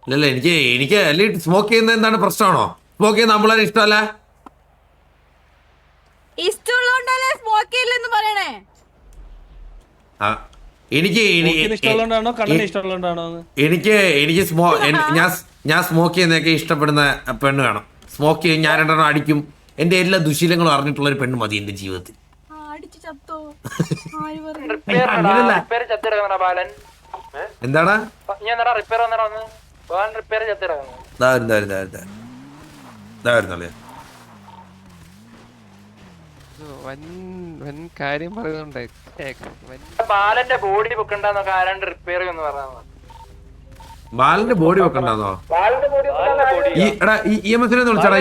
ഇല്ലല്ല എനിക്ക് അല്ലെങ്കിൽ സ്മോക്ക് ചെയ്യുന്നത് എന്താണ് പ്രശ്നമാണോ? സ്മോക്ക് ചെയ്യുന്ന നമ്മളെ ഇഷ്ടമല്ല. ഇഷ്ടമുള്ളതുകൊണ്ടല്ലേ സ്മോക്ക് ചെയ്യില്ലെന്ന് പറയണേ. എനിക്ക് ഞാൻ സ്മോക്ക് ചെയ്യുന്നതൊക്കെ ഇഷ്ടപ്പെടുന്ന പെണ്ണ് വേണം. സ്മോക്ക് ചെയ്യും, ഞാൻ രണ്ടെണ്ണം അടിക്കും. എന്റെ എല്ലാ ദുശീലങ്ങളും അറിഞ്ഞിട്ടുള്ള ഒരു പെണ്ണ് മതി എന്റെ ജീവിതത്തിൽ. എന്താണ് കാര്യം പറയുന്നുണ്ട്. ബാലന്റെ ബോഡി വെക്കണ്ടെന്നൊക്കെ ആരാണ്ട് റിപ്പയർ ചെയ്യുമെന്ന് പറഞ്ഞാൽ ബാലന്റെ ബോഡി വെക്കണ്ടെന്നോ? ഇഎംഎസിനെ വിളിച്ചാടാ.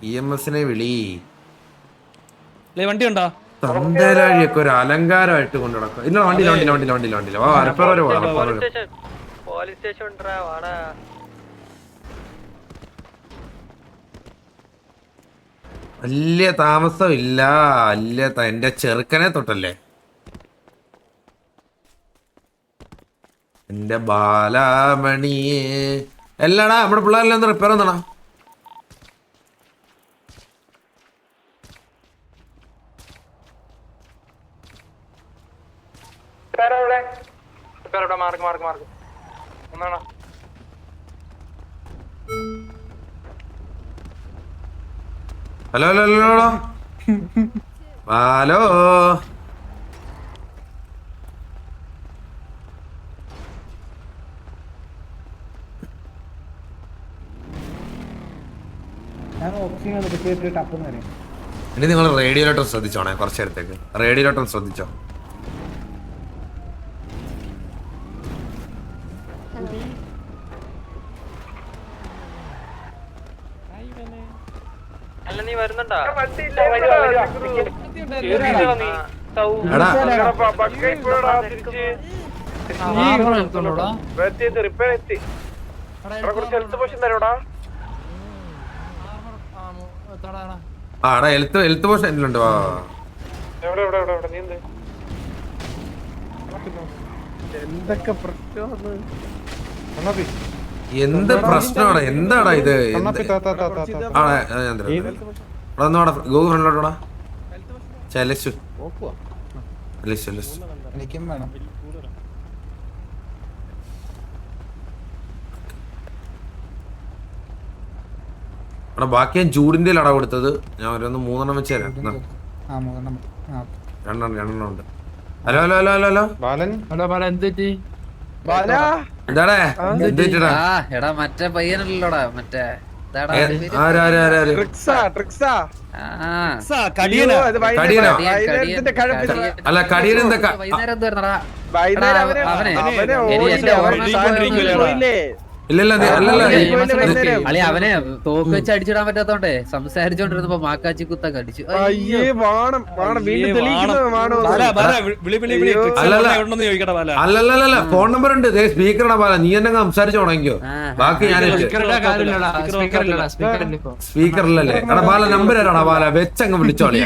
ഇഎംഎസിനെ വിളി. വണ്ടി ഉണ്ടോ? തന്തേലാഴിയൊക്കെ ഒരു അലങ്കാരമായിട്ട് കൊണ്ടു നടക്കും. ഇല്ല, വണ്ടിയില്ല. പോലീസ് സ്റ്റേഷൻ വലിയ താമസം ഇല്ല. എന്റെ ചെറുക്കനെ തൊട്ടല്ലേ എന്റെ ബാലാമണിയെ. എല്ലാടാ നമ്മുടെ പിള്ളേരെല്ലാം ഒന്ന് റിപ്പയർ വന്നടാ. Hello hello. ഇനി നിങ്ങൾ റേഡിയോയിലോട്ടൊന്ന് ശ്രദ്ധിച്ചോണേ. കുറച്ചു നേരത്തേക്ക് റേഡിയോയിലോട്ടൊന്ന് ശ്രദ്ധിച്ചോ. നീ വരുന്നുണ്ടോ? ഹെൽത്ത് പോഷൻ എന്തിലുണ്ട്? എന്ത് പ്രശ്നമാണ്? എന്താടാ ഇത്? ഗൂഗിൾ ഫ്രണ്ടിലോട്ടാ. ബാക്കി ഞാൻ ചൂടിന്റെ അട കൊടുത്തത്. ഞാൻ ഓരോന്ന് 3 വെച്ച് തരാം. രണ്ടെണ്ണം ഉണ്ട്. ഹലോ എന്താടേ? മറ്റേ പയ്യനല്ലോടാ, മറ്റേ അല്ല കടിയനെന്താ? ഇല്ലല്ല അളി അവനെ തോക്ക് വെച്ച് അടിച്ചിടാൻ പറ്റാത്തോണ്ടേ സംസാരിച്ചോണ്ടിരുന്നപ്പോ മാക്കാച്ചി കുത്തൊക്കെ അടിച്ചു. അല്ലല്ല ഫോൺ നമ്പർ ഉണ്ട്. സ്പീക്കറാണ് ബാല. നീ എന്നെ സംസാരിച്ചു തുടങ്ങിയോ? ബാക്കി ഞാൻ സ്പീക്കറിലല്ലേ? എടാ ബാല നമ്പർ ആരാടാ ബാല? വെച്ചങ്ങ് വിളിച്ചോളെ.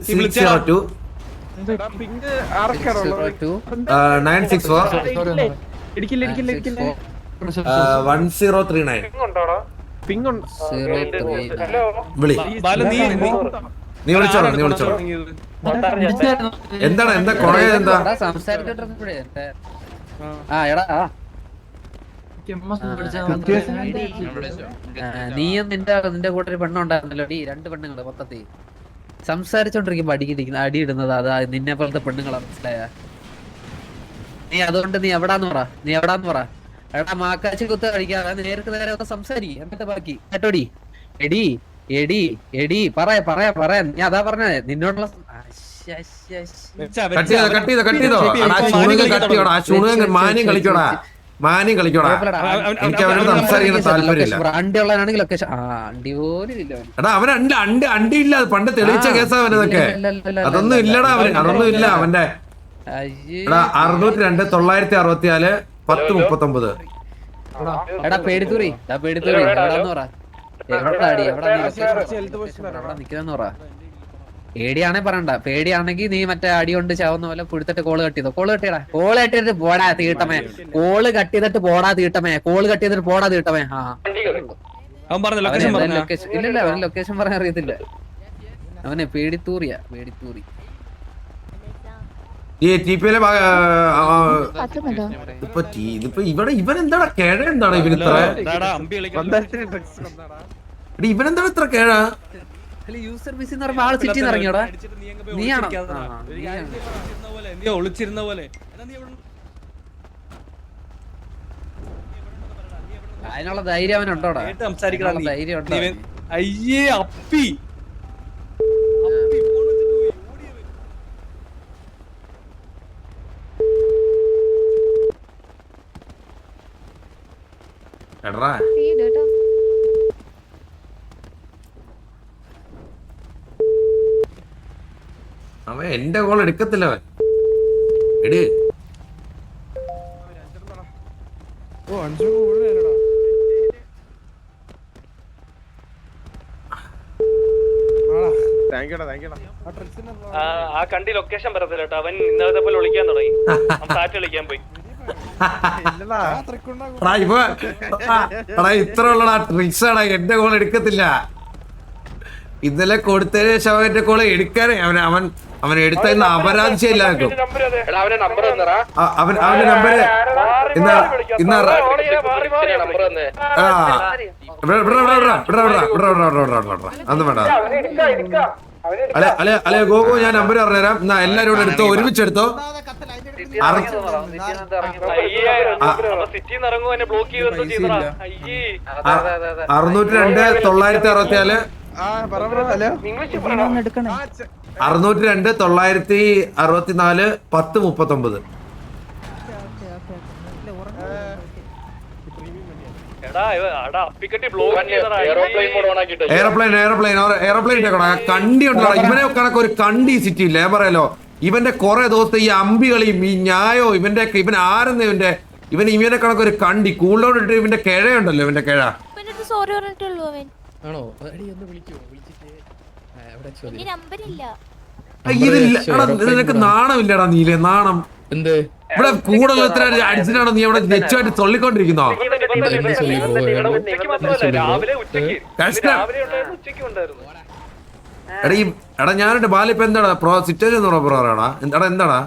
602 964 1039. നീ വിളിച്ചോളൂ. എന്താണ്? എന്താ കൊറേ? എന്താ സംസാരിച്ചോണ്ടിരുന്നപ്പോഴേ നീയും നിന്റെ കൂട്ടൊരു പെണ്ണുണ്ടായിരുന്നല്ലോ. 2 പെണ്ണുങ്ങള് മൊത്തത്തിൽ സംസാരിച്ചോണ്ടിരിക്കുമ്പോ അടിയിടുന്നത് അതാ നിന്നെ പോലത്തെ പെണ്ണുങ്ങളാ. മനസ്സിലായ? നീ അതുകൊണ്ട് നീ എവിടാന്ന് പറ. എടാ മാക്കാച്ചി കുത്ത് കഴിക്കാതെ നേർക്ക് നേരെ ഒന്ന് സംസാരിക്കും. എന്നിട്ട് ബാക്കി കേട്ടോടി. എടി പറയാ. ഞാൻ അതാ പറഞ്ഞേ നിന്നോടുള്ള മാന്യം കളിക്കോടാ. എനിക്ക് അവരോട് സംസാരിക്കുന്ന താല്പര്യമില്ല. അണ്ടിയുള്ളവനാണെങ്കിൽ ലൊക്കേഷൻ അണ്ടി പോലും ഇല്ല. എടാ അവൻ അണ്ടിയില്ല. പണ്ട് തെളിയിച്ച കേസാ അവനതൊക്കെ. അതൊന്നും ഇല്ലടാ അവന്. അതൊന്നും ഇല്ല അവന്റെ. 602 964 1039. എടാ പേടിത്തൂറി എവിടാന്ന് പറ. എവിടെ നിക്കുന്നെന്ന് പറ. പേടിയാണെ പറയണ്ട. പേടിയാണെങ്കിൽ നീ മറ്റേ അടി കൊണ്ട് ചാവുന്ന പോലെ പുഴുത്തിട്ട് കോള് കട്ട് ചെയ്തോ. കോള് കട്ട് ചെയ്യടാ. കോള് കട്ട് ചെയ്തിട്ട് പോടാ തീട്ടമേ. കോള് കട്ട് ചെയ്തിട്ട് പോടാ തീട്ടമേ. കോള് കട്ട് ചെയ്തിട്ട് പോടാ തീട്ടമേ. ആ അവൻ പറഞ്ഞ ലൊക്കേഷൻ പറഞ്ഞ ഇല്ലല്ല, അവന് ലൊക്കേഷൻ പറയാൻ അറിയത്തില്ല. അവനെ പേടിത്തൂറിയാ, പേടിത്തൂറി. ഈ TP-യിലെ ഇതിപ്പോ ഇവിടെ ഇവനെന്താടാ കേഴ എന്താണ് ഇവന് ഇത്ര അമ്പി കളിക്കാൻ ഇവനെന്താണ് ഇത്ര കേഴ? യൂസർ മിസ് എന്ന് പറയുമ്പോ ആള് സിറ്റിന്ന് ഇറങ്ങിയോടാ. നീയാണോ? നീ ഒളിച്ചിരുന്ന പോലെ അതിനുള്ള ധൈര്യം അവനുണ്ടോടാ? സംസാരിക്കണം. ധൈര്യം ഉണ്ടോ? അയ്യേ അപ്പി എടാ അവൻ എന്റെ കോൾ എടുക്കത്തില്ല. അവൻ എട് ആ കണ്ടി ലൊക്കേഷൻ പറയത്തില്ല കേട്ടോ. അവൻ ഇന്നലത്തെ പോലെ ഒളിക്കാൻ തുടങ്ങി. സാറ്റ് കളിക്കാൻ പോയി. ഇത്ര ഉള്ളടാ ട്രിക്സ് ആടാ. എന്റെ കോൾ എടുക്കത്തില്ല. ഇന്നലെ കൊടുത്തതിന് ശേഷം അവന്റെ കോള് എടുക്കാനേ അവൻ എടുത്തതിന് അപരാധിച്ചില്ല. അവന്റെ നമ്പർ അന്ന് വേണ്ട. അല്ലെ ഗോകു, ഞാൻ നമ്പർ പറഞ്ഞുതരാം. എന്നാ എല്ലാരും കൂടെ എടുത്തോ, ഒരുമിച്ച് എടുത്തോ. 602-964 1039. എയർപ്ലെയിൻ കണ്ടി ഉണ്ടോ? ഇവനെ കണക്ക് ഒരു കണ്ടി സിറ്റി ഇല്ല. ഞാൻ പറയാലോ, ഇവന്റെ കുറെ ദിവസത്തെ ഈ അമ്പികളിയും ഈ ന്യായോ ഇവൻ ആരെന്ന് ഇവനെ കണക്ക് ഒരു കണ്ടി കൂൾ ഡൗൺ ഇട്ട് ഇവന്റെ കിഴയുണ്ടല്ലോ. ഇവന്റെ കിഴ നിനക്ക് നാണമില്ലടാ. നീലേ നാണം ഇവിടെ കൂടുതൽ അടിച്ചിട്ടാണോ നീ അവിടെ നെച്ചുമായിട്ട് തൊള്ളിക്കൊണ്ടിരിക്കുന്നോ? എടാ ഞാനുണ്ട് ബാല. ഇപ്പൊ എന്താടാ സിറ്റുവേഷൻ പറയാടാ? എന്താടാ?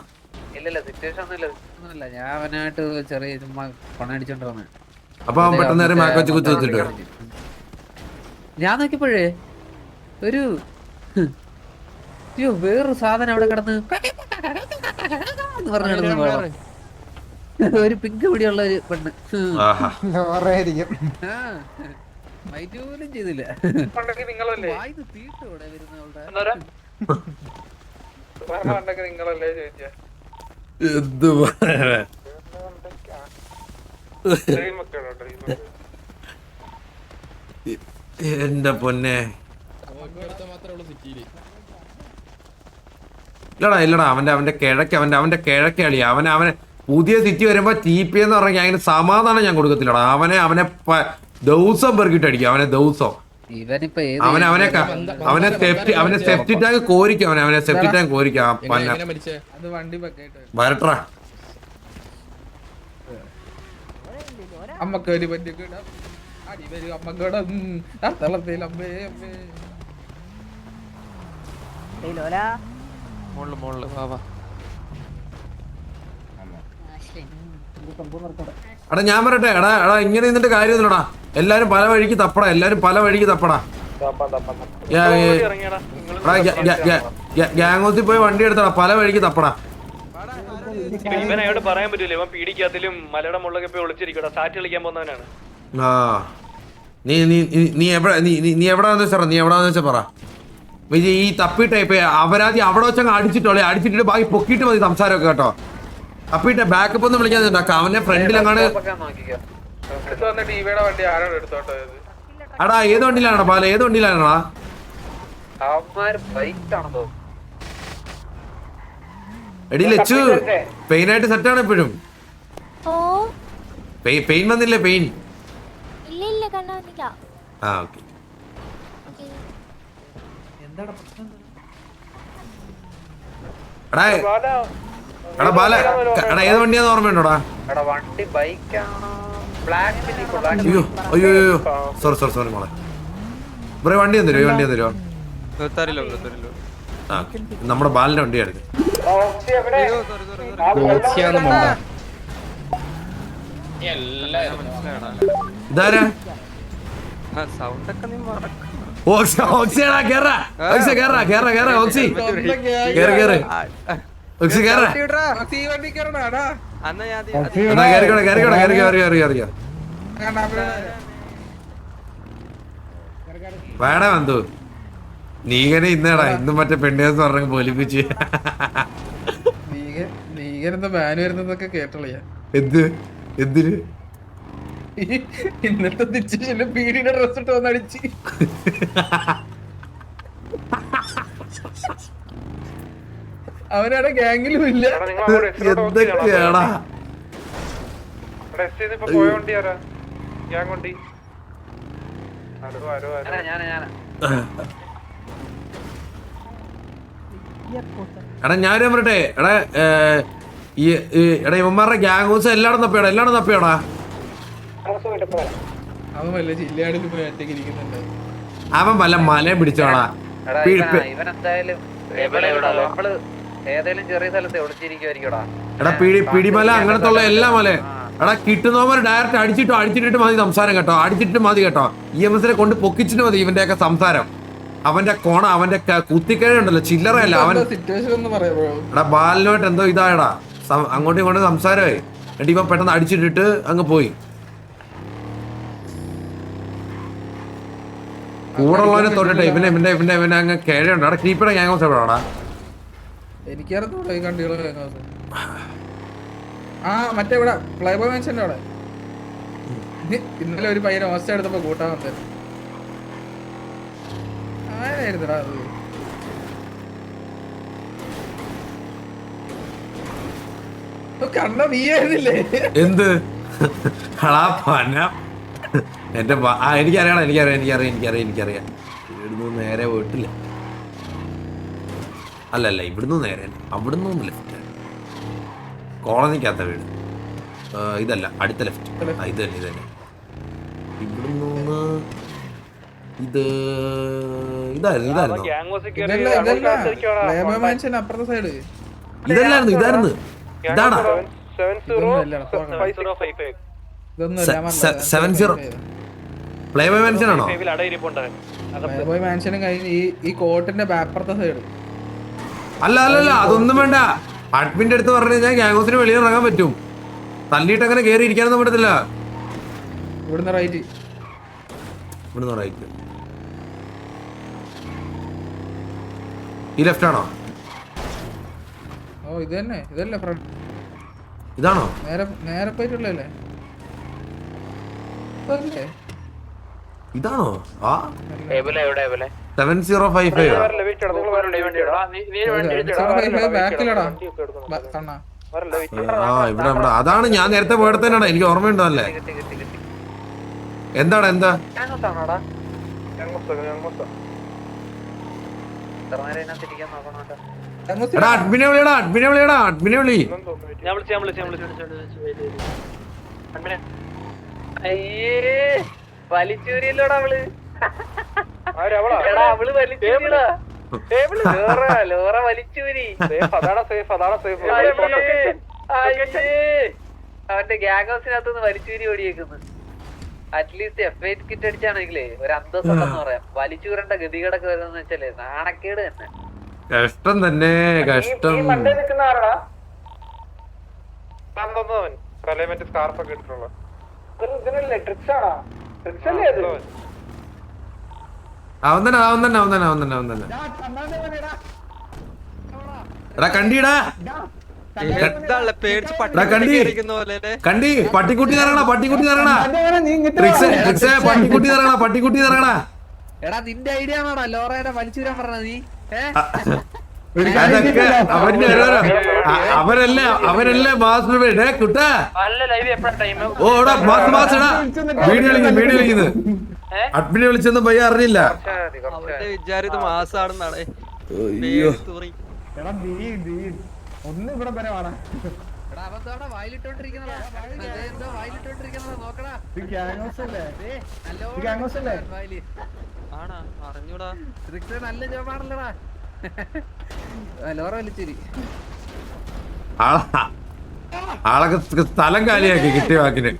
ഞാൻ അവനായിട്ട് ചെറിയ ചുമ്മാ പണടിച്ചോണ്ട് വന്നേ. അപ്പൊ അവൻ പെട്ടെന്ന് നേരം മാക്ക് വെച്ച് കുത്തി വെച്ചിട്ട് ഞാൻ നോക്കിയപ്പോഴേ ഒരു വേറൊരു സാധനം അവിടെ കിടന്ന് പറഞ്ഞു. ഒരു പിങ്ക് പിടിയുള്ള ഒരു പെണ്ണ്. മൈറ്റൂലും ചെയ്തില്ല. എന്ത് എന്റെ പൊന്നെ. ഇല്ലടാ അവന്റെ കിഴക്ക് കളി. അവനെ പുതിയ സിറ്റി വരുമ്പോ TP എന്ന് പറഞ്ഞാൽ അതിന് സമാധാനം ഞാൻ കൊടുക്കത്തില്ലടാ. അവനെ ദിവസം പെറുക്കിട്ട് അടിക്കും. അവനെ ദിവസം അവനെ സെപ്റ്റി ടാങ്ക് കോരിക്കും. അവനെ സെപ്റ്റി ടാങ്ക് കോരിക്കാം. വരട്ടാ അമ്മക്ക് ഒരു എടാ ഞാൻ പറയട്ടെ. എടാ ഇങ്ങനെ നിന്നിട്ട് കാര്യമൊന്നുമില്ലടാ. എല്ലാരും പല വഴിക്ക് തപ്പടാ. ഗ്യാങ് പോയി വണ്ടി എടുത്തടാ. പല വഴിക്ക് തപ്പടാ. ഇവനോട് പറയാൻ പറ്റൂല. ഇവൻ പീടിക്കാത്തിലും മലയുടെ മുകളിലൊക്കെ പോയി ഒളിച്ചിരിക്കടാ. സാറ്റ് കളിക്കാൻ പോകുന്നവനാണ്. നീ എവിടാന്ന് വെച്ചാ പറ. വിജയ് ഈ തപ്പിട്ടെ ഇപ്പൊ അപരാധി അവിടെ വെച്ചങ്ങ് അടിച്ചിട്ട് ബാക്കി പൊക്കിയിട്ട് മതി സംസാരമൊക്കെ കേട്ടോ. തപ്പിട്ടെ ബാക്കപ്പ് ഒന്നും വിളിക്കാൻ അവന്റെ ഫ്രണ്ടിലെങ്ങാണ്. അടാ ഏത് വണ്ടിയിലാണോ പാല? ഏത് വണ്ടിയിലാണോടാ? എടി ലച്ചു പെയിനായിട്ട് സെറ്റാണ് ഇപ്പോഴും. പെയിൻ വന്നില്ലേ? പെയിൻ ആ ഓക്കെ. എടാ എടാ ബാല എടാ ഏത് വണ്ടിയാന്ന് ഓർമ്മയുണ്ടോടാ? എടാ വണ്ടി ബൈക്കാണോ ബ്ലാക്ക് അയ്യോ അയ്യോ അയ്യോ സോറി മോളെ. ബ്രോ വണ്ടി തരുമോ? ഈ വണ്ടി തരുമോ? ആ നമ്മുടെ ബാലിന്റെ വണ്ടിയായിരുന്നു. ഇതാരാ? ഓക്സിയാടാ കേറാ ഓക്സി കേറാ കേറാ കേറാ ഓക്സി കേറ് കേറ് ഓക്സി കേറാ എന്നാ കേറിക്കോടെ കേറിക്കോടെ കേറി കേറി കേറി കേറി വേടാ വന്നു നീകനെ ഇന്നേടാ ഇന്നും മറ്റേ പെണ്ണേന്ന് പറഞ്ഞ പോലിപ്പിച്ച് നീകനെന്താ ബാന് വരുന്നതൊക്കെ കേട്ടോളിയാ. എന്ത് എന്തിന് ഇന്നത്തെ തിരിച്ചു പീഡിയുടെ ഡ്രസ് ഇട്ട് വന്ന് അടിച്ച് അവനവിടെ ഗ്യാങ്ങിലും ഇല്ല. എന്തൊക്കെയാടാ എടാ ഞാനും പറയട്ടെ എടാ എടാ ഇവന്മാരുടെ ഗ്യാങ് ഹൗസ് എല്ലായിടും തപ്പിയോടാ അവൻ വല്ല ജില്ലയാടിൽ പോയി ഒറ്റയ്ക്ക് ഇരിക്കുന്നുണ്ട്. അവൻ വല്ല മലയും പിടിച്ചോടാ. ഇവനെന്തായാലും ഏതെങ്കിലും ചെറിയ സ്ഥലത്ത് ഒളിച്ചിരിക്കുവായിരിക്കടാ. എടാ പിടിമല അങ്ങനത്തെ ഉള്ള എല്ലാ മല എടാ കിട്ടുന്നവർ ഡയറക്റ്റ് അടിച്ചിട്ട് മതി സംസാരം കേട്ടോ. അടിച്ചിട്ട് മതി കേട്ടോ. EMS കൊണ്ട് പൊക്കിച്ചിട്ട് മതി ഇവന്റെയൊക്കെ സംസാരം. അവന്റെ കോണ അവന്റെ കുത്തിക്കഴുണ്ടല്ലോ ചില്ലറയല്ല അവൻ. സിറ്റുവേഷൻ ഒന്ന് പറയാ ബ്രോ. എടാ ബാലിനോട്ട് എന്തോ ഇതായടാ അങ്ങോട്ടും ഇങ്ങോട്ടും സംസാരമായി. എന്നിട്ട് ഇവൻ പെട്ടെന്ന് അടിച്ചിട്ടിട്ട് അങ്ങ് പോയി. കൂടെ ഉള്ളവനെ തൊട്ടിട്ടെ ഇവനെ അങ്ങ് കേഴുണ്ട്. അവിടെ ക്രീപ്പിയുടെ ഗ്യാങ് ഹൗസ് എവിടെയാടാ? എനിക്കറിയത്തോളൂ ഈ കണ്ടികളെ. ആ മറ്റേ ഇവിടെ ഫ്ലൈബോയ് മെൻഷന്റെ അവിടെ ഇന്നലെ ഒരു പയ്യനെ ഹോസ്റ്റൽ എടുത്തപ്പോ കൂട്ടാൻ വന്നത് ആരായിരുന്നടാ അത്? കണ്ണ നീയായിരുന്നില്ലേ? എന്ത് എന്റെ എനിക്കറിയാം ഇവിടുന്ന് നേരെ വീട്ടില്ല. അല്ലല്ല ഇവിടുന്ന് നേരെ അവിടുന്ന് ഒന്ന് ലെഫ്റ്റ് കോളനിക്കകത്ത വീട്. ഇതല്ല അടുത്ത ലെഫ്റ്റ്. ഇത് തന്നെ ഇവിടുന്ന് ഇതായിരുന്നു ഫ്ലൈബോയ് മെൻഷൻ അപ്പുറത്തെ സൈഡ് ഇതായിരുന്നു ഇതാണോ? ഫ്ലൈബോയ് മെൻഷൻ ആണോ? ഫ്ലൈബോയ് മെൻഷനും കഴിഞ്ഞ് ഈ കോട്ടിന്റെ അപ്പുറത്തെ സൈഡ്. അല്ല അതൊന്നും വേണ്ട. അഡ്മിന്റെ അടുത്ത് പറഞ്ഞു കഴിഞ്ഞാൽ ഗ്യാങ് ഹൗസിന് വെളിയിൽ ഇറങ്ങാൻ പറ്റും. തല്ലിയിട്ട് അങ്ങനെ കയറി ഇരിക്കാനൊന്നും പറ്റത്തില്ല. ഇവിടുന്ന് റൈറ്റ് ഈ ലെഫ്റ്റ് ആണോ? ഓ ഇതല്ലേ ഫ്രണ്ട്. ഇതാണോ? നേരെ പോയിട്ടുള്ളല്ലേ? ഇതാണോ? ആ 7055 ബാക്കിലടാ കണ്ണാ. ആ ഇവിടെ അതാണ് ഞാൻ നേരത്തെ പോയിടത്തേനാണ്. എനിക്ക് ഓർമ്മയുണ്ടോ അല്ലേ? എന്താ എടാ അഡ്മിനെ വിളി. വലിച്ചൂരിയല്ലോടാ അവള്. അവള് വലിച്ചൂരിടാ. ലോറ വലിച്ചൂരി. അവന്റെ ഗ്യാങ് ഹൗസിനകത്തുനിന്ന് വലിച്ചൂരി ഓടിയേക്കുന്നു. അറ്റ്ലീസ്റ്റ് F8 കിറ്റ് അടിച്ചാണെങ്കിലേ ഒരു അന്തസ്സെന്ന് പറയാം. വലിച്ചൂരേണ്ട ഗതികേടൊക്കെ വരുന്ന വെച്ചാലേ നാണക്കേട് തന്നെ. കഷ്ടം തന്നെ കഷ്ടം. അവൻ തന്നെ എടാ കണ്ടിടാ കണ്ടി പട്ടിക്കുട്ടി നിറങ്ങണ പട്ടിക്കുട്ടി നിറങ്ങണ. എടാ നിന്റെ ഐഡിയ ആണോടാ ലോറയുടെ വലിച്ചൂരാൻ പറഞ്ഞ നീ? അതൊക്കെ അവരല്ലേ മാസ്റ്റർ കുട്ടാ. ഓടാ മാസ്റ്റർ വീഡിയോ കളിക്കുന്നത് അഡ്മിനെ വിളിച്ചൊന്നും പയ്യ അറിഞ്ഞില്ല. ഒന്ന് ഇവിടെ വരെ വേണം എടാ അവൻ ദാ അവിടെ വായിലിട്ടോണ്ടിരിക്കുന്നതാ. ദേ എന്തോ വായിലിട്ടോണ്ടിരിക്കുന്നതാ, നോക്കടാ. നല്ലോണം വായില്. ആണാ അറിഞ്ഞൂടാ. ഇതൊക്കെ നല്ല ജോബാണല്ലോടാ. ലോറ വലിച്ചിരി. ആളൊക്കെ സ്ഥലം കാലിയാക്കി കിട്ടിയ വാക്കിന്.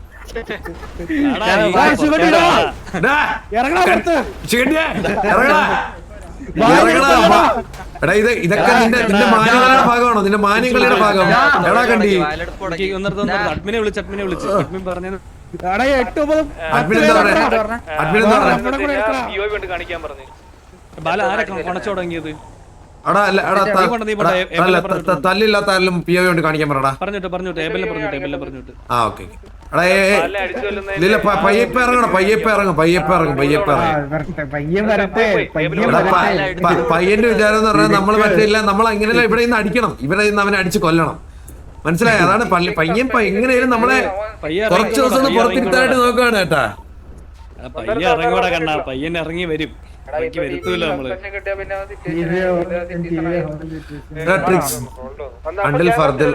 എടാ ഇതൊക്കെ നിന്റെ മാന്യങ്ങളുടെ ഭാഗമാണോ? നിന്റെ മാന്യങ്ങളുടെ ഭാഗം എടാ കണ്ടി അഡ്മിനെ വിളിച്ച് അഡ്മിൻ പറഞ്ഞു അഡ്മിൻ എന്താ പറയാ? അഡ്മിൻ എന്താ പറയാ? കാണിക്കാൻ പറഞ്ഞു. ബാല ആരെ കൊണച്ചു തുടങ്ങിയത്? എടാ തല്ലില്ലാത്ത ആരെങ്കിലും പി ഒ കൊണ്ട് കാണിക്കാൻ പറടാ. പറഞ്ഞോട്ടെ. ആ ഓക്കെ. എടാ ഇല്ല പയ്യപ്പ ഇറങ്ങണം, പയ്യപ്പ ഇറങ്ങും. പയ്യന്റെ വിചാരം എന്ന് പറഞ്ഞാൽ നമ്മൾ മറ്റില്ല, നമ്മൾ അങ്ങനെയല്ല ഇവിടെ നിന്ന് അടിക്കണം, ഇവിടെ നിന്ന് അവനെ അടിച്ച് കൊല്ലണം. മനസ്സിലായി? അതാണ് പയ്യൻ എങ്ങനെയാലും നമ്മളെ കുറച്ച് ദിവസം ഒന്ന് പുറത്തിരുത്താനായിട്ട് നോക്കുകയാണ് കേട്ടാ. പയ്യൻ ഇറങ്ങി വരും. വരുത്തൂല നമ്മള്. അണ്ടിൽ ഫർദർ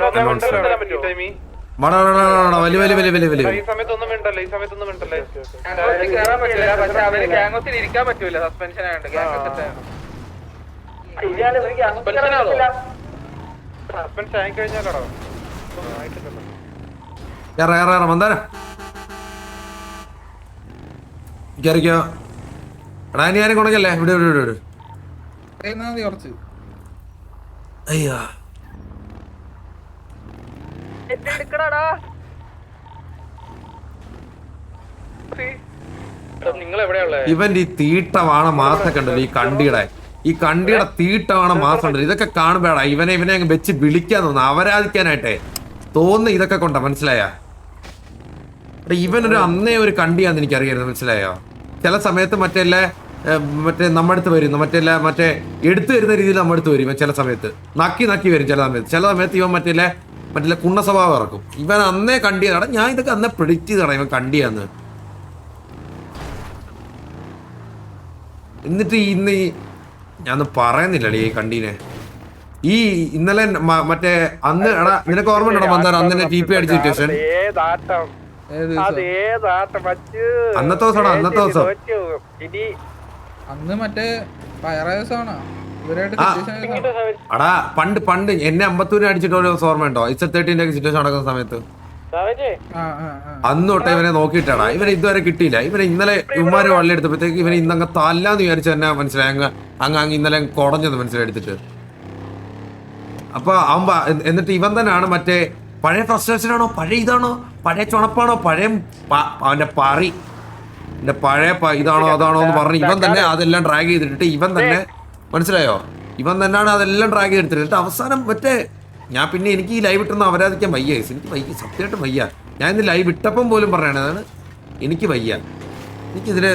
ഇരിക്കാൻ പറ്റൂല, സസ്പെൻഷൻ ആയതുകൊണ്ട്. സസ്പെൻഷൻ ആയി കഴിഞ്ഞാലോ മന്ദാരം കേറിക്കോ. എടാ ഇനി ആരും കൊണ്ടല്ലേ ഇവിടെ കുറച്ച് അയ്യോ നിങ്ങൾ എവിടെയുള്ള ഇവന്റെ ഈ തീട്ടമാണ് മാസൊക്കെ ഉണ്ടല്ലോ, ഈ കണ്ടിയുടെ തീട്ടമാണ് മാസം ഉണ്ടല്ലോ. ഇതൊക്കെ കാണുമ്പോഴാ ഇവനെ അങ്ങ് വെച്ച് വിളിക്കാൻ തോന്നുന്നു, അവരാധിക്കാനായിട്ടേ തോന്നുന്നു. ഇതൊക്കെ കൊണ്ടാ മനസ്സിലായ? ഇവനൊരു അന്നേ ഒരു കണ്ടിയാന്ന് എനിക്കറിയായിരുന്നു, മനസ്സിലായോ? ചില സമയത്ത് മറ്റേ നമ്മുടെ അടുത്ത് വരും, മറ്റേ എടുത്തു വരുന്ന രീതിയിൽ നമ്മുടെ അടുത്ത് വരും. ചില സമയത്ത് നക്കി വരും. ചില സമയത്ത് ഇവൻ മറ്റേ കുണ്ണ സ്വഭാവം ഇറക്കും. ഇവൻ അന്നേ കണ്ടിയതാണ്. ഞാൻ ഇതൊക്കെ അന്നേ പ്രെഡിക്റ്റ് ചെയ്തതാണ് ഇവൻ കണ്ടിയാന്ന്. എന്നിട്ട് ഇന്ന് ഞാനൊന്നും പറയുന്നില്ലടേ ഈ കണ്ടീനെ. ഈ ഇന്നലെ മറ്റേ അന്ന് എടാ നിനക്ക് ഓർമ്മ ഉണ്ടോ മന്ദാരം അന്നെ ടി പി അടിച്ച സിറ്റുവേഷൻ? അന്നത്തെ ദിവസം അന്ന് മറ്റേ ഫയറേഴ്സാണോ അടാ പണ്ട് എന്നെ 52 അടിച്ചിട്ട് ഒരു ദിവസം ഓർമ്മ ഉണ്ടോ? IZ-13 സിറ്റുവേഷൻ നടക്കുന്ന സമയത്ത് അന്ന് തൊട്ട് ഇവനെ നോക്കിയിട്ടാടാ. ഇവനെ ഇതുവരെ കിട്ടിയില്ല. ഇവനെ ഇന്നലെ ഇവന്മാര് വള്ളി എടുത്തപ്പോഴത്തേക്ക് ഇവനെ ഇന്നങ്ങ് തല്ലാന്ന് വിചാരിച്ചു തന്നെ മനസ്സിലായി. അങ്ങ് ഇന്നലെ കുടഞ്ഞത് മനസ്സിലായി എടുത്തിട്ട്. അപ്പൊ എന്നിട്ട് ഇവൻ തന്നെയാണ് മറ്റേ പഴയ ഫ്രസ്ട്രേഷനാണോ, പഴയ ഇതാണോ, പഴയ ചുണപ്പാണോ, പഴയ അവന്റെ പറി എന്റെ പഴയ ഇതാണോ അതാണോ എന്ന് പറഞ്ഞ് ഇവൻ തന്നെ അതെല്ലാം ഡ്രാഗ് ചെയ്തിട്ട് ഇവൻ തന്നെ മനസ്സിലായോ? ഇവൻ തന്നെയാണ് അതെല്ലാം ഡ്രാഗ് ചെയ്തിട്ട് അവസാനം മറ്റേ ഞാൻ പിന്നെ എനിക്ക് ഈ ലൈവ് ഇട്ടൊന്നും അവരാധിക്കാൻ വയ്യ. എനിക്ക് വയ്യ, സത്യമായിട്ടും വയ്യ. ഞാൻ ഇന്ന് ലൈവ് ഇട്ടപ്പം പോലും പറയണത് അതാണ് എനിക്ക് വയ്യ. എനിക്കിതിന്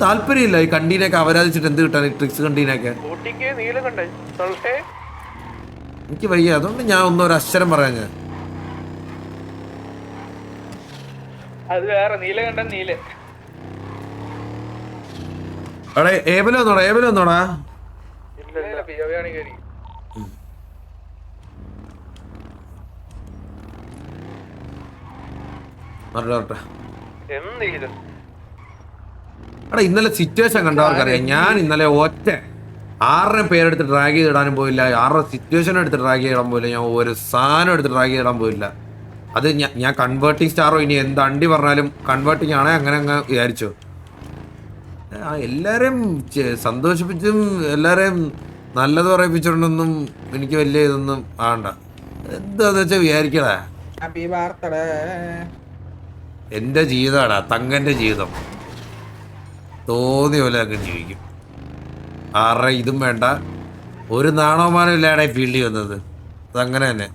താല്പര്യമില്ല ഈ കണ്ടീനെയൊക്കെ അവരാധിച്ചിട്ട് എന്ത് കിട്ടാൻ, ഈ ട്രിക്സ് കണ്ടീനൊക്കെ എനിക്ക് വയ്യ. അതുകൊണ്ട് ഞാൻ ഒന്നും ഒരു അക്ഷരം പറയാൻ ഞാൻ അത് വേറെ നീലകണ്ഠൻ നീല എടേ ഏബല വന്നോടാ എടാ ഇന്നലെ സിറ്റുവേഷൻ കണ്ടവർക്കറിയാം. ഞാൻ ഇന്നലെ ഒറ്റ 6 പേരെടുത്ത് ഡ്രാഗ് ചെയ്തിടാനും പോയില്ല, 6 സിറ്റുവേഷൻ എടുത്ത് ഡ്രാഗ് ചെയ്തിടാൻ പോയില്ല, ഞാൻ ഒരു സാധനം എടുത്ത് ഡ്രാഗ് ചെയ്തിടാൻ പോയില്ല. അത് ഞാൻ കൺവേർട്ടിങ് സ്റ്റാറോ ഇനി എന്ത് അണ്ടി പറഞ്ഞാലും കൺവേർട്ടിങ് ആണേ അങ്ങനെ അങ്ങ് വിചാരിച്ചു. എല്ലാവരെയും സന്തോഷിപ്പിച്ചും എല്ലാവരെയും നല്ലത് പറയിപ്പിച്ചോണ്ടൊന്നും എനിക്ക് വലിയ ഇതൊന്നും ആണ്ട. എന്താന്ന് വെച്ചാൽ വിചാരിക്കടാ, എന്റെ ജീവിതമാടാ, തങ്കന്റെ ജീവിതം. തോന്നിയ പോലെ അങ്ങ് ജീവിക്കും. ഇതും വേണ്ട, ഒരു നാണവമാനം ഇല്ലാടെ ഫീൽഡിൽ വന്നത്. അതങ്ങനെ തന്നെ.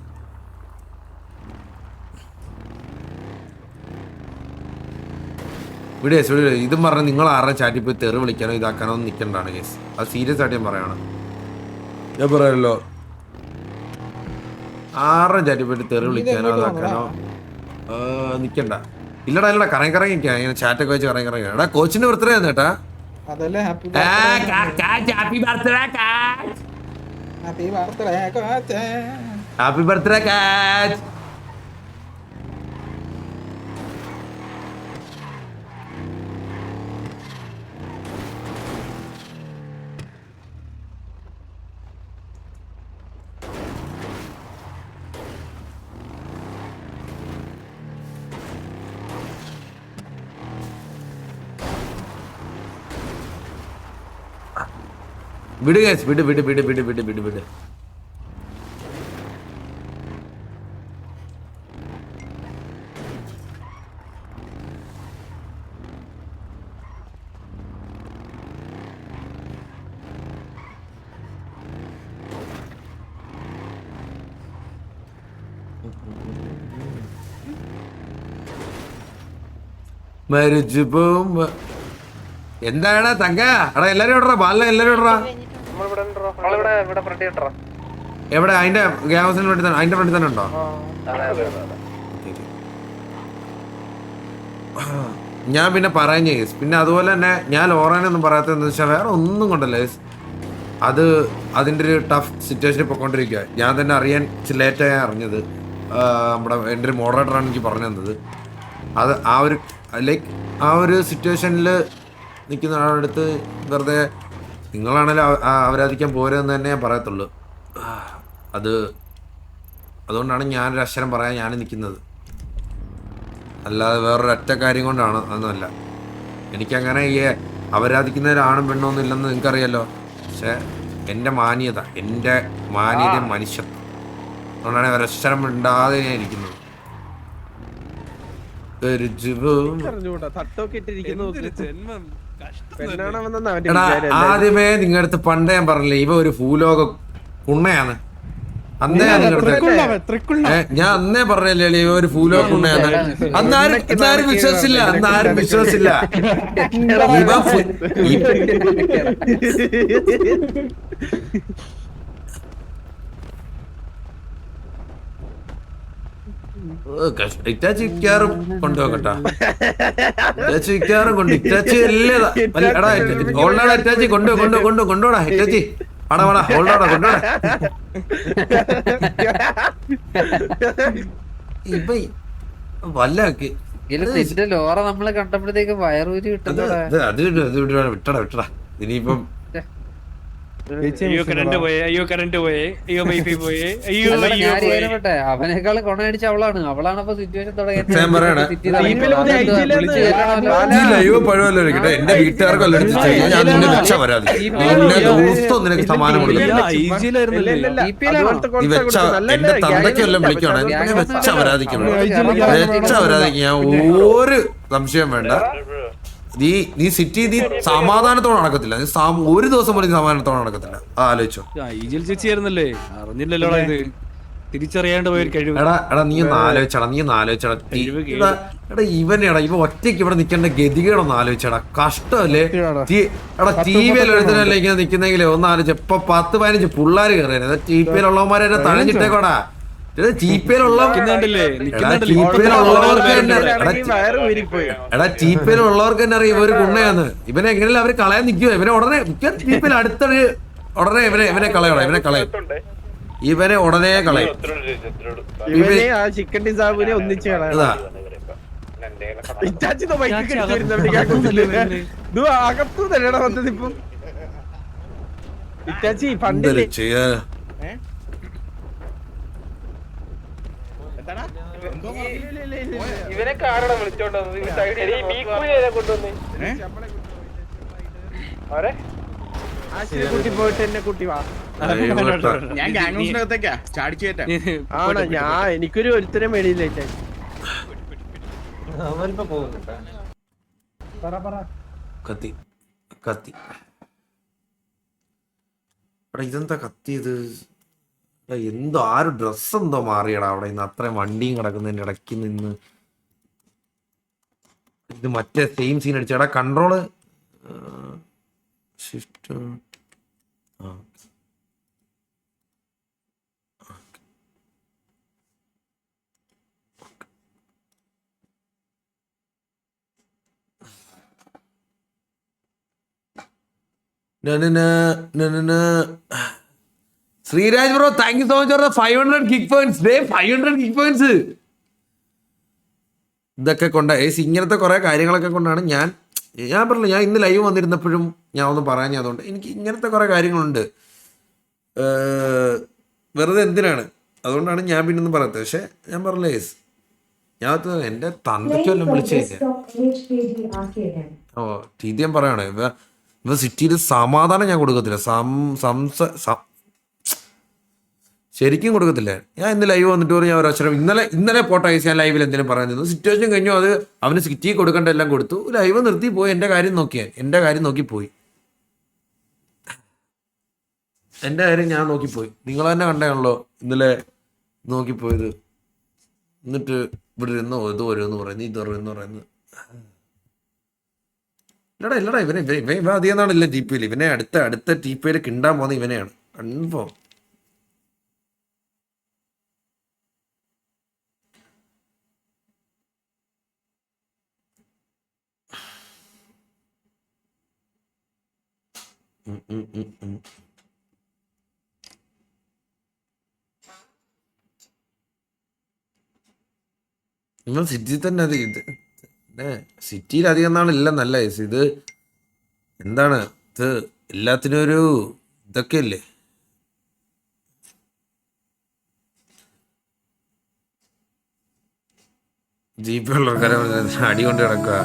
ഇവിടെ ഇതും പറഞ്ഞ് നിങ്ങൾ ചാറ്റിൽ പോയി തെറി വിളിക്കാനോ ഇതാക്കാനോ ഒന്നും നിൽക്കണ്ടാണ് കേസ്. അത് സീരിയസ് ആയിട്ട് ഞാൻ പറയണം. ഞാൻ പറയാമല്ലോ, ചാറ്റിൽ പോയിട്ട് തെറി വിളിക്കാനോ ഇതാക്കാനോ നിൽക്കണ്ട. ഇല്ലടാ കറങ്ങി ഇങ്ങനെ ചാറ്റൊക്കെ വെച്ച് കറങ്ങി. എടാ കോച്ചിന്റെ ബർത്ത്ഡേ ആണ് കേട്ടാ. ഹാപ്പി ബർത്ത്ഡേ കോച്ചേ. ഹാപ്പി ബർത്ത്ഡേ കാറ്റ്. വിട് guys, വിട് വിട് വിട് വിട് വിട് വിട് വിട്. മരിച്ചു പോകുമ്പോ എന്താണ് തങ്ക? എടാ എല്ലാരും ഇടറാ, ബാല എല്ലാരും ഇടറാ. ഇവിടെ ഫ്രണ്ട് കിട്ടറ. എവിടെ? അതിന്റെ ഗ്യാസിന് വേണ്ടി തന്നെ, അതിന്റെ ഫ്രണ്ടിൽ തന്നെ ഉണ്ടോ? ഞാൻ പിന്നെ പറയാൻ ചെയ്യും. പിന്നെ അതുപോലെ തന്നെ ഞാൻ ലോറാനൊന്നും പറയാത്തതെന്ന് വെച്ചാൽ വേറെ ഒന്നും കൊണ്ടല്ല. അത് അതിൻ്റെ ഒരു ടഫ് സിറ്റുവേഷനിൽ പൊയ്ക്കൊണ്ടിരിക്കുക. ഞാൻ തന്നെ അറിയാൻ ഇച്ചിരി ലേറ്റായി അറിഞ്ഞത്. നമ്മുടെ എൻ്റെ ഒരു മോഡറേറ്ററാണ് എനിക്ക് പറഞ്ഞു തന്നത്. അത് ആ ഒരു ലൈക്ക് ആ ഒരു സിറ്റുവേഷനിൽ നിൽക്കുന്ന ആളുടെ അടുത്ത് വെറുതെ നിങ്ങളാണെങ്കിലും അവരാധിക്കാൻ പോരെന്ന് തന്നെ ഞാൻ പറയത്തുള്ളൂ. അതുകൊണ്ടാണ് ഞാനൊരു അക്ഷരം പറയാൻ ഞാൻ നിൽക്കുന്നത്. അല്ലാതെ വേറൊരു ഒറ്റ കാര്യം കൊണ്ടാണ് അതൊന്നുമല്ല. എനിക്കങ്ങനെ ഈ അവരാധിക്കുന്നവരാണും പെണ്ണൊന്നും ഇല്ലെന്ന് നിങ്ങൾക്കറിയാലോ. പക്ഷെ എൻ്റെ മാന്യത, എൻ്റെ മാന്യതയും മനുഷ്യത്വം, അതുകൊണ്ടാണ് ഒരക്ഷരം മിണ്ടാതെ ഞാൻ ഇരിക്കുന്നത്. എടാ ആദ്യമേ നിങ്ങളുടെ അടുത്ത് പണ്ടേ ഞാൻ പറഞ്ഞില്ലേ ഇവ ഒരു ഭൂലോക കുണ്ണയാണ്. അന്നേ ഞാൻ അന്നേ പറഞ്ഞല്ലേ ഇവ ഒരു ഭൂലോക കുണ്ണയാണ്. അന്നാരും വിശ്വസിച്ചില്ല. അന്നാരും വിശ്വസിച്ചില്ല. ഇറ്റാച്ചി മിക്കാറും കൊണ്ടുപോകട്ടാ. ഇറ്റാച്ചി മിക്കാറും കൊണ്ട് ഇറ്റാച്ചി എല്ലാം ഓൾഡാടാ. ഇറ്റാച്ചി കൊണ്ടുപോടാ. ഇറ്റാച്ചി പടപടാ ഓൾഡാടാ കൊണ്ടുപോടാ. ഇപ്പൊ വല്ലാക്കി ലോറ നമ്മളെ കണ്ടപ്പോഴത്തേക്ക് വയറൂരി അത് വിട്ടടാ. ഇനിയിപ്പം അയ്യോ കറണ്ട് പോയേ, അയ്യോ കറണ്ട് പോയേ, അയ്യോ വൈഫൈ പോയേ, അയ്യോ അവനേക്കാൾ കൊണയടിച്ച അവളാണ് അപ്പൊ സിറ്റുവേഷൻ എന്റെ വീട്ടുകാർക്കല്ല ഞാൻ നിന്നെ രക്ഷ വരാതെ ദിവസം നിനക്ക് സമാനം കൊടുക്കും. എന്റെ തന്തയ്ക്കെല്ലാം വിളിക്കുകയാണെങ്കിൽ വെച്ച വരാതിക്കണം. വെച്ച വരാതിരിക്കും. ഞാൻ ഒരു സംശയം വേണ്ട. നീ സിറ്റി നീ സമാധാനത്തോടെ നടക്കത്തില്ല. നീ ഒരു ദിവസം പോലും സമാധാനത്തോടെ നടക്കത്തില്ല. ആലോചിച്ചോ. ചേച്ചിയായിരുന്നല്ലേ, അറിഞ്ഞില്ലല്ലോടാ ഇത്. തിരിച്ചറിയാണ്ട് പോയൊരു കഴിവ്. എടാ നീ ഒന്ന് ആലോചിച്ചടാ. ഇവനെടാ ഇവ ഒറ്റയ്ക്ക് ഇവിടെ നിൽക്കേണ്ട ഗതികേടൊന്ന് ആലോചിച്ചടാ. കഷ്ടമല്ലേ? എടാ ടി വിയിൽ ഒരുത്തനല്ലേ ഇങ്ങനെ നിൽക്കുന്നെങ്കിലേ ഒന്ന് ആലോചിച്ച. ഇപ്പൊ 10-15 പിള്ളേർ കയറിയത് ടി പിയിലുള്ളവന്മാരെ എന്നെ തഴഞ്ഞിട്ടേക്കോടാ. ചീപ്പയിലുള്ളവർക്ക് തന്നെ അറിയാം ഒരു കുണ്ണയാന്ന്. ഇവനെ എങ്ങനെയല്ല അവര് കളയാൻ നിൽക്കുക. ഇവനെ ഉടനെ ചീപ്പയിൽ അടുത്തൊരു ഉടനെ ഇവനെ കളയണം. ഇവനെ കളയും. ഇവനെ ഉടനെ കളയും. ചിക്കൻ ഡിസാബിനെ ഒന്നിച്ച് അകത്തു തന്നെയാ വന്നത്. ഇപ്പം ഇറ്റാച്ചി പണ്ട് ചെയ്യാ ഇവനെ കാരണം വിളിച്ചോണ്ട് കുട്ടി പോയിട്ട് എന്നെ കുട്ടി വാ. ആണോ? എനിക്കൊരു ഒരുത്തരം മേടിയില്ല. കത്തി കത്തി ഇതെന്താ കത്തിയത്? എന്തോ ആരും ഡ്രസ് എന്തോ മാറിയടാ അവിടെ നിന്ന്. അത്രയും വണ്ടിയും കിടക്കുന്നതിന്റെ ഇടയ്ക്ക് നിന്ന് ഇത് മറ്റേ സെയിം സീൻ അടിച്ചടാ. Control shift Sreeraj bro thank you so much for 500 kick points. 500 kick points. ഇതൊക്കെ കൊണ്ട് ഇങ്ങനത്തെ കുറെ കാര്യങ്ങളൊക്കെ കൊണ്ടാണ് ഞാൻ പറഞ്ഞില്ല, ഞാൻ ഇന്ന് ലൈവ് വന്നിരുന്നപ്പോഴും ഞാൻ ഒന്ന് പറയാൻ, അതുകൊണ്ട് എനിക്ക് ഇങ്ങനത്തെ കുറെ കാര്യങ്ങളുണ്ട്, വെറുതെ എന്തിനാണ്, അതുകൊണ്ടാണ് ഞാൻ പിന്നെ ഒന്നും പറയാത്തത്. പക്ഷെ ഞാൻ പറഞ്ഞില്ല യേസ്, ഞാൻ എൻ്റെ തന്തയ്ക്കൊല്ലം വിളിച്ചു കഴിഞ്ഞാൽ രീതി ഞാൻ പറയാണ്, ഇവ സിറ്റിയിൽ സമാധാനം ഞാൻ കൊടുക്കത്തില്ല, ശരിക്കും കൊടുക്കത്തില്ല. ഞാൻ ഇന്ന് ലൈവ് വന്നിട്ട് പോലും ഞാൻ ഒരക്ഷരം ഇന്നലെ പോട്ടെ ഞാൻ ലൈവിൽ എന്തെങ്കിലും പറയാൻ നിന്നു. സിറ്റുവേഷൻ കഴിഞ്ഞു, അത് അവന് സിറ്റി കൊടുക്കേണ്ട എല്ലാം കൊടുത്തു, ലൈവ് നിർത്തി പോയി, എൻ്റെ കാര്യം നോക്കിപ്പോയി, എൻ്റെ കാര്യം ഞാൻ നോക്കിപ്പോയി. നിങ്ങൾ തന്നെ കണ്ടാണല്ലോ ഇന്നലെ നോക്കിപ്പോയത്. എന്നിട്ട് ഇവിടെ ഇരുന്നോ ഇത് വരുമെന്ന് പറയുന്നു, ഇത് പറയുമെന്ന് പറയുന്നു. ഇല്ലടാ ഇവൻ അധികം നാളില്ല ടി പിയിൽ. ഇവനെ അടുത്ത ടി പിയിൽ കിണ്ടാൻ പോകുന്ന ഇവനെയാണ്. കൺഫേം. നിങ്ങൾ സിറ്റിയിൽ തന്നെ അത് ഇത് സിറ്റിയിൽ അധികം നാളില്ലെന്നല്ല ഇത് എന്താണ് ഇത് എല്ലാത്തിനും ഒരു ഇതൊക്കെ അല്ലേ. ജീപ്പ് ഉള്ളവർക്കാരെ അടി കൊണ്ട് കിടക്കുക.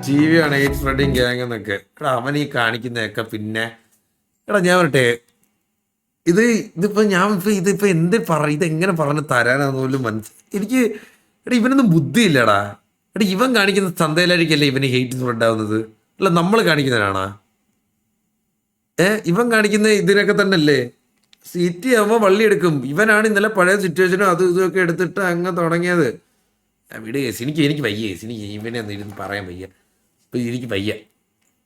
TV ആണ് 8 ഫ്രെഡിങ് ഗ്യാങ് എന്നൊക്കെ. എടാ അവൻ ഈ കാണിക്കുന്നതൊക്കെ പിന്നെ എടാ ഞാൻ പറട്ടെ, ഇതിപ്പോ ഇതെങ്ങനെ പറഞ്ഞ് തരാനാന്ന് പോലും എനിക്ക് എടാ ഇവനൊന്നും ബുദ്ധിയില്ലടാ. എടാ ഇവൻ കാണിക്കുന്ന ചന്തയിലായിരിക്കല്ലേ ഇവന് ഹെയ്റ്റ് സ്പ്രെഡ് ആവുന്നത്, അല്ല നമ്മൾ കാണിക്കുന്നതിനാണാ? ഇവൻ കാണിക്കുന്ന ഇതിനൊക്കെ തന്നെ അല്ലേ. സിറ്റി ആവുമ്പോൾ വള്ളി എടുക്കും. ഇവനാണ് ഇന്നലെ പഴയ സിറ്റുവേഷനും അതും ഇതൊക്കെ എടുത്തിട്ട് അങ്ങ് തുടങ്ങിയത്. വീട് കേസ് എനിക്ക് വയ്യ കേസ്, എനിക്ക് ഇവനെ ഒന്നും ഇരുന്ന് പറയാൻ വയ്യ. ഇപ്പം എനിക്ക് വയ്യ.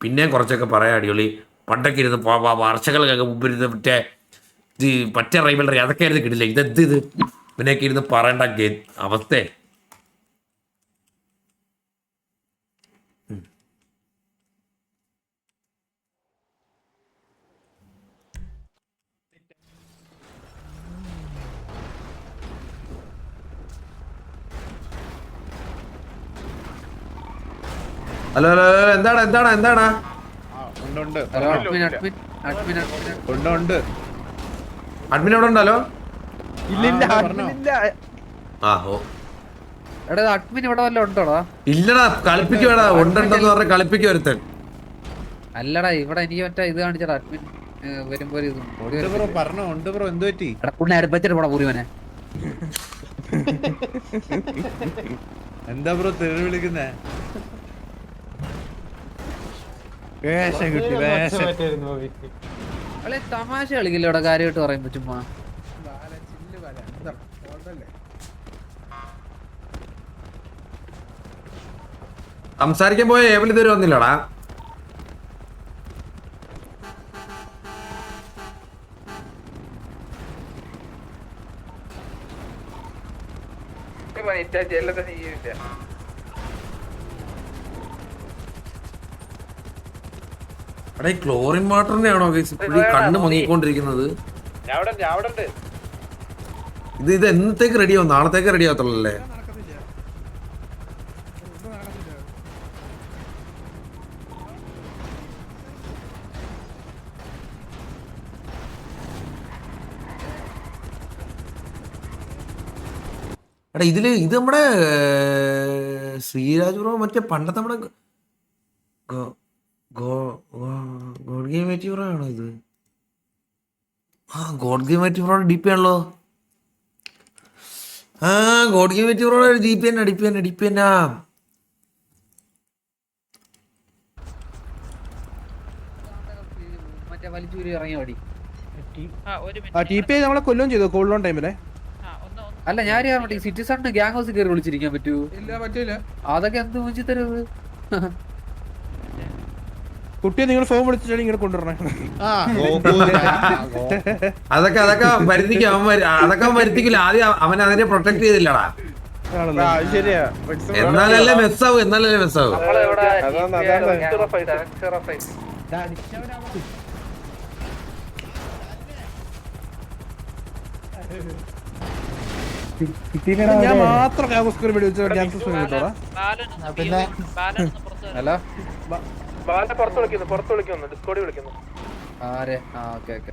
പിന്നെയും കുറച്ചൊക്കെ പറയാം അടിപൊളി. പണ്ടൊക്കെ ഇരുന്ന് വർഷങ്ങൾക്കൊക്കെ മുമ്പ് ഇരുന്ന് മറ്റേ റൈവലറി അതൊക്കെ ആയിരുന്നു കിട്ടില്ല. ഇത് ഇവനൊക്കെ ഇരുന്ന് പറയേണ്ട അവസ്ഥ. ഹലോ എന്താടാ അഡ്മിൻ അവിടെ ഉണ്ടല്ലോ. അഡ്മിൻ ഇവിടെ വല്ല ഉണ്ടോടാ? ഇല്ലടാ കളിപ്പിക്കുവാടാ. ഉണ്ടെന്ന് പറഞ്ഞ കളിപ്പിക്കും ഒരുത്തൻ. അല്ലടാ ഇവിടെ എനിക്ക് മറ്റേ ഇത് കാണിച്ചടാ അഡ്മിൻ വരുമ്പോ അടുപ്പിച്ചിട്ട് പോടാ പൂരിവനെ. എന്താ ബ്രോ തെറി വിളിക്കുന്നേ? തമാശ കളിക്കില്ല ഇവിടെ, കാര്യമായിട്ട് പറയുമ്പോ ചുമ്മാ. സംസാരിക്കാൻ പോയ ഏവൽ ഇതുവരെ വന്നില്ലടാ. എടാ ഈ ക്ലോറിൻ വാട്ടറിന്റെ ആണോ കണ്ണ് മങ്ങിക്കൊണ്ടിരിക്കുന്നത്? ഇത് എന്നത്തേക്ക് റെഡിയാവും? നാളത്തേക്ക് റെഡി ആവത്തുള്ളല്ലേ? എടാ ഇത് നമ്മുടെ ശ്രീരാജ് ബ്രോ മറ്റേ പണ്ടത്തെ നമ്മുടെ ഗോഡ് ഗെയിം ബ്രോ ആണോ ഇത്? ഗോഡ് ഗെയിം ബ്രോ DP ആണല്ലോ. ഗോഡ് ഗെയിം ബ്രോ DP തന്നെ. മറ്റേ വലിച്ചൂരി ഇറങ്ങിയ വടി. നമ്മളെ കൊല്ലും ചെയ്തു കോൾ ഓൺ ടൈമിലെ. അല്ല ഞാൻ മറ്റേ സിറ്റിസൺ ഗ്യാങ് ഹൗസിൽ കയറി വിളിച്ചിരിക്കാൻ പറ്റൂ? ഇല്ല പറ്റൂല. അതൊക്കെ എന്ത് മുഞ്ചി തരുത്. കുട്ടിയെ നിങ്ങൾ ഫോൺ വിളിച്ചിട്ടാണ് ഇങ്ങനെ കൊണ്ടുവരണേ. അതൊക്കെ വരുത്തിക്കും. അവൻ വരുത്തിക്കില്ല. ആദ്യം അവൻ അതിനെ പ്രൊട്ടക്ട് ചെയ്തില്ലടാ. ആണല്ലോ. ശരിയാ എന്നാലല്ലേ മെസ്സാവും എന്നാലല്ലേ മെസ്സാവും. നമ്മളിവിടെ ഞാൻ മാത്രം ഗ്യാങ്സ്റ്റർ വെടിവെച്ച ഗ്യാങ്സ്റ്റർ കിട്ടോടാ. ഹലോ പുറത്ത് വിളിക്കുന്നു ഡിസ്കോഡി വിളിക്കുന്നു. ആരെ ആ ഓക്കെ ഓക്കെ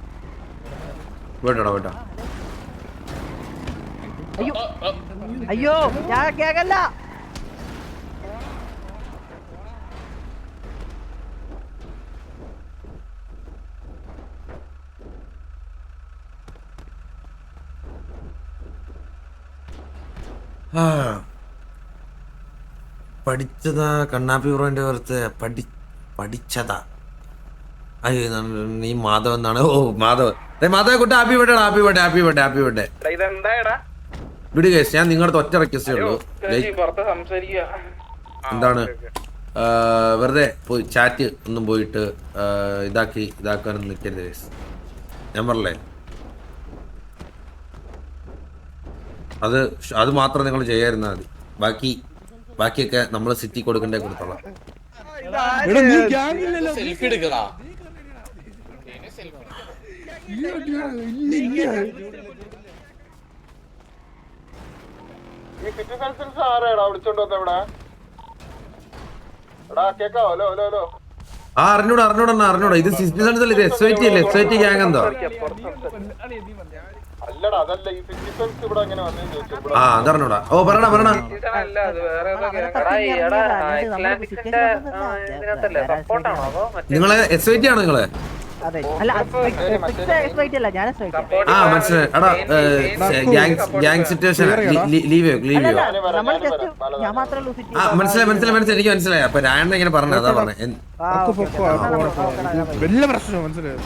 വേട്ടോടാ വേട്ടോ. അയ്യോ ഞാൻ കേക്കല്ല. പഠിച്ചതാ കണ്ണാപ്പി ബ്രോന്റെ പുറത്ത് പഠിച്ചതാ. അയ്യോ നീ മാധവ് എന്നാണ്. ഓ മാധവ് മാധവ കുട്ടി happy birthday happy birthday happy birthday happy birthday. വിട് കേസ് ഞാൻ നിങ്ങളുടെ ഒറ്റ റിക്വസ്റ്റേ ഉള്ളൂ. എന്താണ് വെറുതെ പോയി ചാറ്റ് ഒന്നും പോയിട്ട് ഇതാക്കാനൊന്നും നിൽക്കരുത് കേസ്. ഞാൻ പറഞ്ഞേ അത് മാത്രം നിങ്ങൾ ചെയ്യാതിരുന്നാൽ മതി. ബാക്കിയൊക്കെ നമ്മൾ സിറ്റി കൊടുക്കണ്ടേ കൊടുത്തോളാം. എടാ നീ ഗ്യാങ് ഇല്ലല്ലോ. അറിഞ്ഞൂടാ ഇത് സിറ്റിസൺസ് അല്ല, ഇത് SYT അല്ലേ, SYT ഗ്യാങ് എന്തോ. അതറിഞ്ഞൂടാ. ഓ പറയണ നിങ്ങളെ SYT ആണോ നിങ്ങള്? അതെ അല്ല അല്ല ഞാൻ മനസ്സിലായി. എടാ ഗ്യാങ് സിറ്റുവേഷൻ ലീവ് ചെയ്യോ. ഞാൻ മാത്രമേ മനസ്സിലായി എനിക്ക് മനസ്സിലായി. അപ്പൊ രായണ്ണ ഇങ്ങനെ പറഞ്ഞു അതാ പറഞ്ഞത്. വലിയ പ്രശ്നം മനസ്സിലായോ?